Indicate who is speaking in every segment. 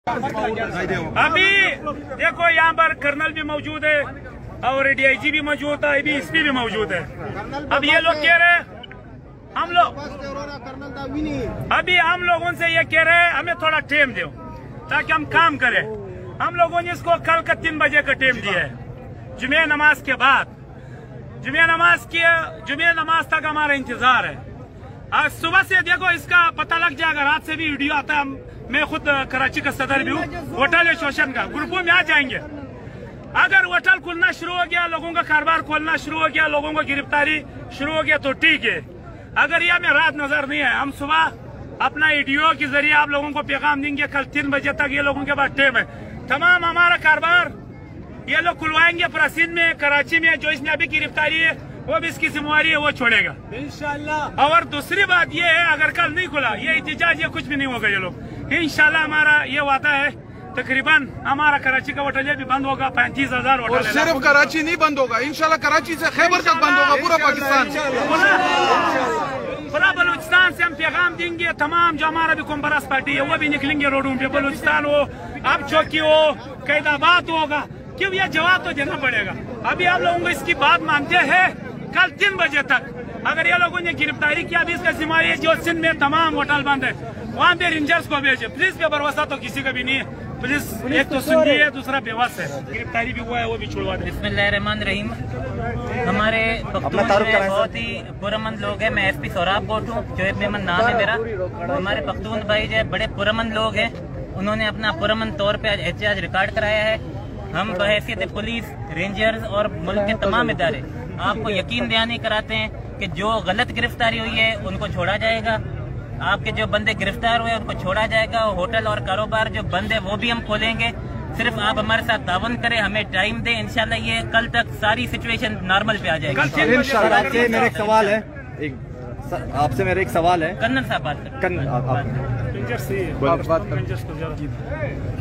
Speaker 1: अभी देखो यहाँ पर कर्नल भी मौजूद है और DIG भी मौजूद है, अभी SP भी मौजूद है। अब ये लोग कह रहे हैं हम लोग अभी हम लोगों से ये कह रहे हैं हमें थोड़ा टाइम दो ताकि हम काम करें। हम लोगों ने इसको कल का 3 बजे का टाइम दिया है, जुमे नमाज के बाद। जुमे नमाज तक हमारा इंतजार है। आज सुबह से देखो इसका पता लग जाएगा, रात से भी वीडियो आता है। मैं खुद कराची का सदर भी हूँ, होटल एसोसिएशन का, ग्रुपों में आ जाएंगे। अगर होटल खुलना शुरू हो गया, लोगों का कारोबार खोलना शुरू हो गया, लोगों को गिरफ्तारी शुरू हो गया तो ठीक है। अगर ये हमें रात नजर नहीं है, हम सुबह अपना EDO के जरिए आप लोगों को पैगाम देंगे। कल 3 बजे तक ये लोगों के पास टाइम है। तमाम हमारा कारोबार ये लोग खुलवाएंगे। प्राचीन में, कराची में जो इसने अभी गिरफ्तारी है वो भी इसकी जिम्मेवारी है, वो छोड़ेगा इंशाल्लाह। और दूसरी बात ये है, अगर कल नहीं खुला ये एहतजाज ये कुछ भी नहीं होगा। ये लोग इंशाल्लाह, हमारा ये वादा है, तकरीबन हमारा कराची का होटल भी बंद होगा। 35,000 होटल।
Speaker 2: और सिर्फ कराची नहीं बंद होगा, इंशाल्लाह कराची से खैबर तक बंद होगा, पूरा पाकिस्तान,
Speaker 1: पूरा बलूचिस्तान से हम पैगाम देंगे। तमाम जो हमारा भी कॉम्बरास पार्टी है वो भी निकलेंगे रोडों पे। बलूचिस्तान हो, अब चौकी हो, कैदाबाद होगा, क्यों ये जवाब तो देना पड़ेगा। अभी आप लोगों को इसकी बात मानते हैं। कल 3 बजे तक अगर ये लोगों ने गिरफ्तारी किया, अभी इसका जिम्मेदारी है जो सिंध में तमाम होटल बंद है वहाँ पे रेंजर्स को भेजे। पुलिस पे भरोसा तो किसी का भी नहीं है। पुलिस एक तो सिंधी है, दूसरा बेबस है। गिरफ्तारी भी हुआ है, वो भी छुड़वा दे।
Speaker 3: बिस्मिल्लाहिर्रहमानिर्रहीम। हमारे पख्तून में बहुत ही पुरअमन लोग हैं। मैं SP सोहराब कोट हूँ, जोएब मेमन नाम है मेरा। हमारे पख्तून भाई जो है बड़े पुरअमन लोग हैं, उन्होंने अपना पुरअमन तौर पे एहतजाज रिकॉर्ड कराया है। हम बहैसियत पुलिस, रेंजर्स और मुल्क के तमाम इदारे आपको यकीन दहानी कराते हैं कि जो गलत गिरफ्तारी हुई है उनको छोड़ा जाएगा। आपके जो बंदे गिरफ्तार हुए उनको छोड़ा जाएगा। होटल और कारोबार जो बंद है वो भी हम खोलेंगे। सिर्फ आप हमारे साथ तावन करें, हमें टाइम दें। इंशाल्लाह ये कल तक सारी सिचुएशन नॉर्मल पे आ जाएगी
Speaker 4: इंशाल्लाह। मेरा एक सवाल है, आपसे मेरा एक सवाल है।
Speaker 3: कर्नल साहब बात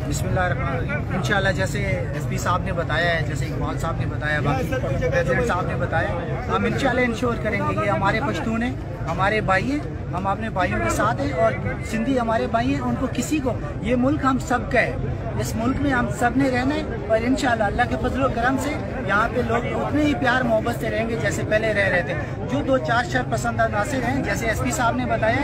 Speaker 5: बिस्मिल्लाहिर्रहमानिर्रहीम। इंशाल्लाह जैसे SP साहब ने बताया है, जैसे इकबाल साहब ने बताया, बाकी प्रेसिडेंट साहब ने बताया, हम इंशाल्लाह इंश्योर करेंगे। ये हमारे पश्तून हैं, हमारे भाई हैं, हम अपने भाइयों के साथ हैं और सिंधी हमारे भाई हैं। उनको किसी को, ये मुल्क हम सब का है, इस मुल्क में हम सब ने रहना है। और इंशाल्लाह अल्लाह के फजल और करम से यहाँ पे लोग उतने ही प्यार मोहब्बत से रहेंगे जैसे पहले रह रहे थे। जो 2-4 शर्त पसंद नासिर हैं, जैसे SP साहब ने बताया,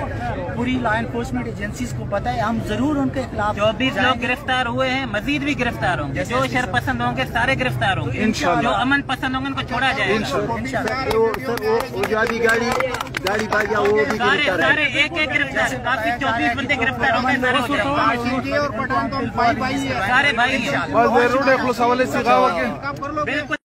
Speaker 5: पूरी लॉ एनफोर्समेंट एजेंसीज को पता है, हम जरूर उनके खिलाफ।
Speaker 3: 24 लोग गिरफ्तार हुए हैं, मजीद भी गिरफ्तार होंगे। जो शर्त पसंद होंगे सारे गिरफ्तार होंगे। जो अमन पसंद होंगे उनको छोड़ा जाएगा। सारे एक गिरफ्तार, काफी 24 बंदे गिरफ्तार होंगे। सारे भाई
Speaker 2: बिल्कुल।